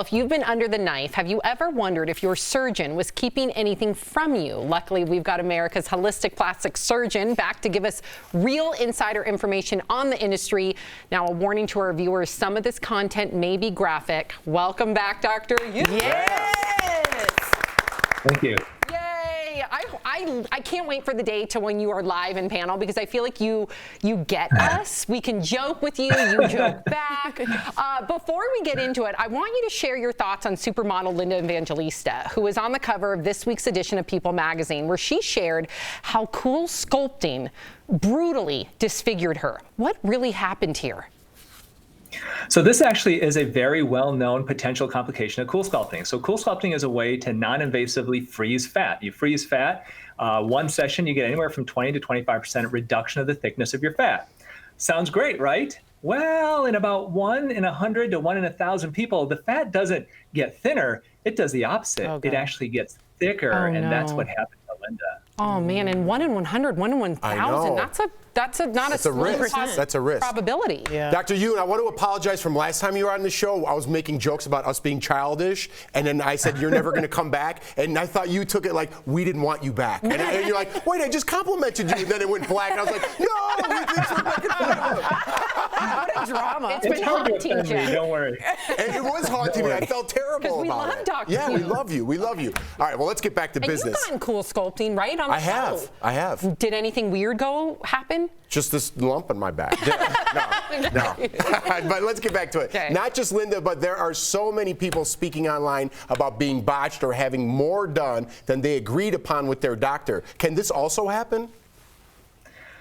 If you've been under the knife, have you ever wondered if your surgeon was keeping anything from you? Luckily, we've got America's holistic plastic surgeon back to give us real insider information on the industry. Now, a warning to our viewers, some of this content may be graphic. Welcome back, Dr. Youn. Yes! Thank you. Yay! I can't wait for the day to when you are live in panel, because I feel like you get us. We can joke with you. You joke back. Before we get into it, I want you to share your thoughts on supermodel Linda Evangelista, who is on the cover of this week's edition of People magazine, where she shared how cool sculpting brutally disfigured her. What really happened here? So this actually is a very well-known potential complication of cool sculpting. So cool sculpting is a way to non-invasively freeze fat. You freeze fat, one session, you get anywhere from 20 to 25% reduction of the thickness of your fat. Sounds great, right? Well, in about 1 in 100 to 1 in 1,000 people, the fat doesn't get thinner, it does the opposite. Okay. It actually gets thicker, and that's what happened to Linda. Oh man, and 1 in 100, 1 in 1,000. That's not a risk. That's a risk. Probability. Yeah. Dr. Youn, I want to apologize from last time you were on the show. I was making jokes about us being childish, and then I said you're never going to come back, and I thought you took it like we didn't want you back. And you're like, wait, I just complimented you, and then it went black, and I was like, no, we think we're making fun of him. What a drama. It's been haunting, Jeff. don't worry. And it was haunting me. I felt terrible we about love it. Dr. Yeah, we Youn. love you. We love you. All right, well, let's get back to business. And you've gotten cool sculpting, right? On the show. I have. Did anything weird happen? Just this lump in my back. No. But let's get back to it. Okay. Not just Linda, but there are so many people speaking online about being botched or having more done than they agreed upon with their doctor. Can this also happen?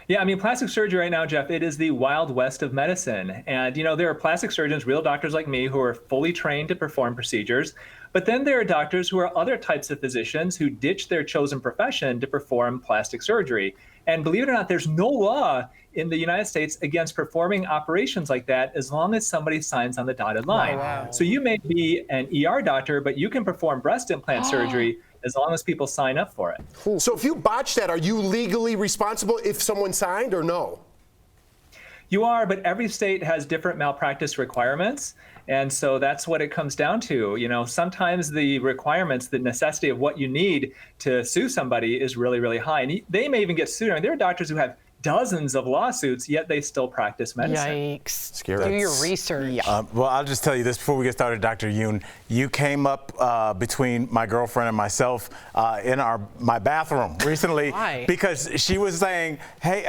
Yeah, I mean, plastic surgery right now, Jeff, it is the wild west of medicine. And, you know, there are plastic surgeons, real doctors like me, who are fully trained to perform procedures. But then there are doctors who are other types of physicians who ditch their chosen profession to perform plastic surgery. And believe it or not, there's no law in the United States against performing operations like that as long as somebody signs on the dotted line. Wow. So you may be an ER doctor, but you can perform breast implant surgery as long as people sign up for it. So if you botch that, are you legally responsible if someone signed or no? You are, but every state has different malpractice requirements. And so that's what it comes down to. You know, sometimes the requirements, the necessity of what you need to sue somebody is really, really high. And they may even get sued. I mean, there are doctors who have dozens of lawsuits, yet they still practice medicine. Yikes. Scary. Do your research. Well, I'll just tell you this before we get started, Dr. Youn. You came up between my girlfriend and myself in my bathroom recently. Why? Because she was saying, hey,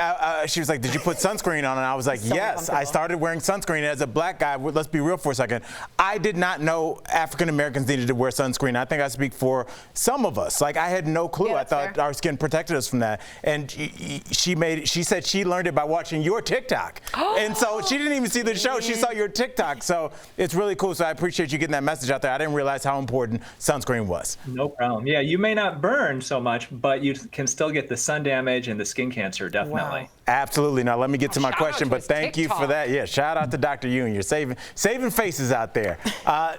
she was like, did you put sunscreen on? And I was like, So yes, I started wearing sunscreen. As a black guy, let's be real for a second, I did not know African Americans needed to wear sunscreen. I think I speak for some of us. Like, I had no clue. Yeah, I thought fair. our skin protected us from that. And she said she learned it by watching your TikTok. And so she didn't even see the show. She saw your TikTok. So it's really cool. So I appreciate you getting that message out there. I didn't realize how important sunscreen was. No problem. Yeah, you may not burn so much, but you can still get the sun damage and the skin cancer, definitely. Wow. Absolutely. Now let me get to my Shout question, out to but his thank you for TikTok. that. Yeah, shout out to Dr. Youn. You're saving faces out there.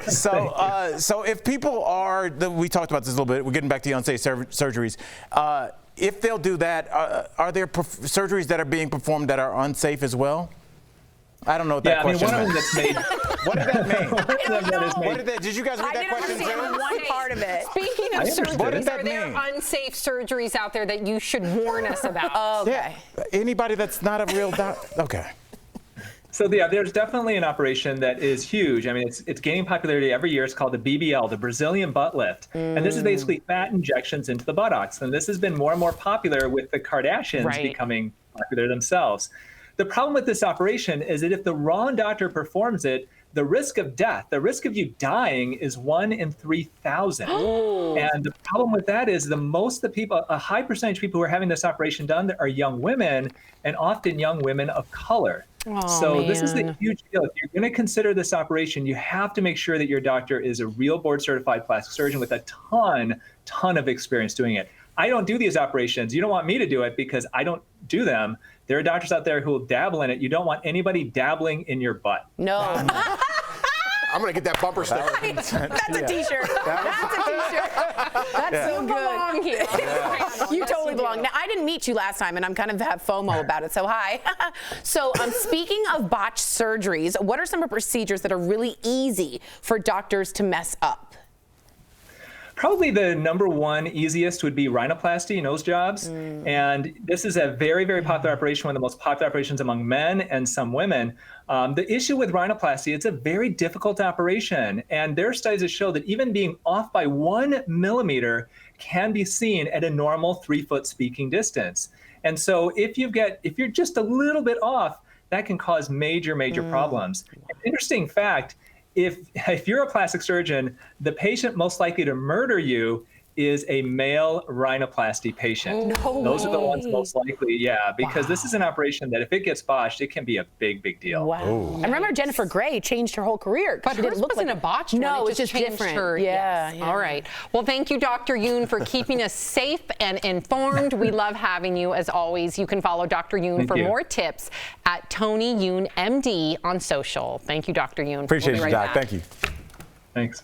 So if people are, we talked about this a little bit. We're getting back to the unsafe surgeries. If they'll do that, are there surgeries that are being performed that are unsafe as well? I don't know what that question one of them meant. that's made. What did that mean? One of them that is made. Did you guys read that question too? one part of it. Speaking of What surgeries, does that are there mean? unsafe surgeries out there that you should warn us about? Okay. Yeah. Anybody that's not a real doctor? Okay. So yeah, there's definitely an operation that is huge. I mean, it's gaining popularity every year. It's called the BBL, the Brazilian butt lift. And this is basically fat injections into the buttocks. And this has been more and more popular with the Kardashians becoming popular themselves. The problem with this operation is that if the wrong doctor performs it, the risk of death, the risk of you dying is 1 in 3,000. And the problem with that is a high percentage of people who are having this operation done are young women, and often young women of color. So this is a huge deal. If you're going to consider this operation, you have to make sure that your doctor is a real board certified plastic surgeon with a ton of experience doing it. I don't do these operations. You don't want me to do it because I don't do them. There are doctors out there who will dabble in it. You don't want anybody dabbling in your butt. No. I'm gonna get that bumper sticker. That's a T-shirt. That's a T-shirt. That's so You good. belong here. You totally belong. Now, I didn't meet you last time, and I'm kind of have FOMO about it, so hi. So speaking of botched surgeries, what are some of the procedures that are really easy for doctors to mess up? Probably the number one easiest would be rhinoplasty, nose jobs. And this is a very, very popular operation, one of the most popular operations among men and some women. The issue with rhinoplasty, it's a very difficult operation. And there are studies that show that even being off by 1 millimeter can be seen at a normal 3-foot speaking distance. And so if you're just a little bit off, that can cause major, major problems. An interesting fact, if you're a plastic surgeon, the patient most likely to murder you is a male rhinoplasty patient. Those are the ones most likely, because this is an operation that if it gets botched, it can be a big, big deal. Wow. I remember Jennifer Grey changed her whole career. But She didn't hers look wasn't like a botched one. No, It it's just changed different. her. Yeah, Yes. yeah. All right. Well, thank you, Dr. Youn, for keeping us safe and informed. We love having you as always. You can follow Dr. Youn for more tips at Tony Youn MD on social. Thank you, Dr. Youn. Appreciate We'll be you, right Doc. back. Thank you. Thanks.